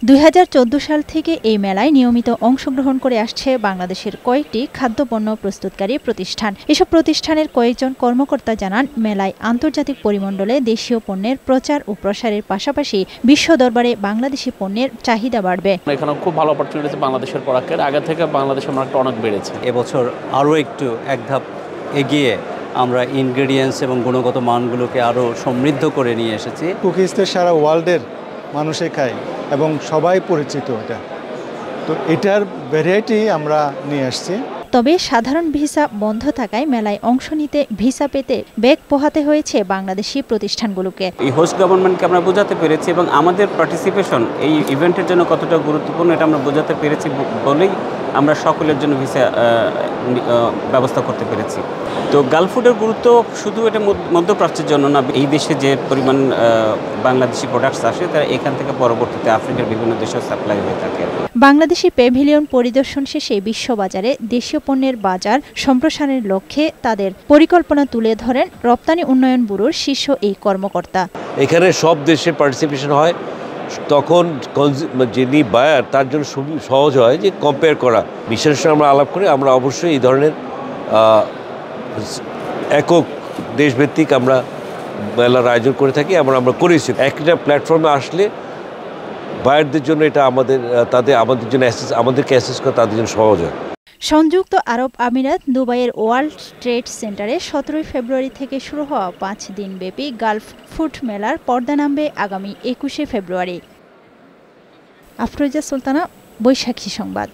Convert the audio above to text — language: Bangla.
2014 সাল থেকে এই মেলায় নিয়মিত অংশগ্রহণ করে আসছে বাংলাদেশের কয়েকটি খাদ্যপণ্য প্রস্তুতকারী প্রতিষ্ঠান। এসব প্রতিষ্ঠানের কয়েকজন কর্মকর্তা জানান, মেলায় আন্তর্জাতিক পরিমণ্ডলে দেশীয় পণ্যের প্রচার ও প্রসারের পাশাপাশি বিশ্ব দরবারে বাংলাদেশি পণ্যের চাহিদা বাড়বে। এখানে খুব ভালো অপরচুনিটি বাংলাদেশের প্রোডাক্টের, আগে থেকে বাংলাদেশের মার্কেট অনেক বেড়েছে। এবছর আরও একটু এক ধাপ এগিয়ে আমরা ইনগ্রেডিয়েন্টস এবং গুণগত মানগুলোকে আরও সমৃদ্ধ করে নিয়ে এসেছি। কুকিজটা সারা ওয়ার্ল্ডের মানুষে খায় এবং সবাই পরিচিত এটা, তো এটার ভ্যারাইটি আমরা নিয়ে আসছি। তবে সাধারণ ভিসা বন্ধ থাকায় মেলায় অংশ নিতে ভিসা পেতে বেগ পোহাতে হয়েছে বাংলাদেশি প্রতিষ্ঠানগুলোকে। এই হোস্ট গভর্নমেন্টকে আমরা বোঝাতে পেরেছি এবং আমাদের পার্টিসিপেশন এই ইভেন্টের জন্য কতটা গুরুত্বপূর্ণ এটা আমরা বোঝাতে পেরেছি বলেই আমরা সকলের জন্য ভিসা ব্যবস্থা করতে পেরেছি। তো গালফ ফুডের গুরুত্ব শুধু এটা মধ্যপ্রাচ্যের জন্য না, এই দেশে যে পরিমাণ বাংলাদেশি প্রোডাক্টস আসে তারা এখান থেকে পরবর্তীতে আফ্রিকার বিভিন্ন দেশেও সাপ্লাই হয়ে থাকে। বাংলাদেশি প্যাভিলিয়ন পরিদর্শন শেষে বিশ্ববাজারে দেশীয় পণ্যের বাজার সম্প্রসারণের লক্ষ্যে তাদের পরিকল্পনা তুলে ধরেন রপ্তানি উন্নয়ন ব্যুরোর শীর্ষ এই কর্মকর্তা। এখানে সব দেশের পার্টিসিপেশন হয়, তখন যিনি বায়ার তার জন্য সহজ হয় যে কম্পেয়ার করা। বিশেষ আমরা আলাপ করে আমরা অবশ্যই এই ধরনের একক দেশভিত্তিক আমরা মেলার আয়োজন করে থাকি। আমরা করেছি একটা প্ল্যাটফর্মে আসলে বায়ারদের জন্য এটা আমাদের জন্য আমাদেরকে অ্যাসেস করা তাদের জন্য সহজ হয়। সংযুক্ত আরব আমিরাত দুবাইয়ের ওয়ার্ল্ড ট্রেড সেন্টারে 17 ফেব্রুয়ারি থেকে শুরু হওয়া 5 দিনব্যাপী গালফ ফুড মেলার পর্দা নামবে আগামী 21 ফেব্রুয়ারি। আফরোজা সুলতানা, বৈশাখী সংবাদ।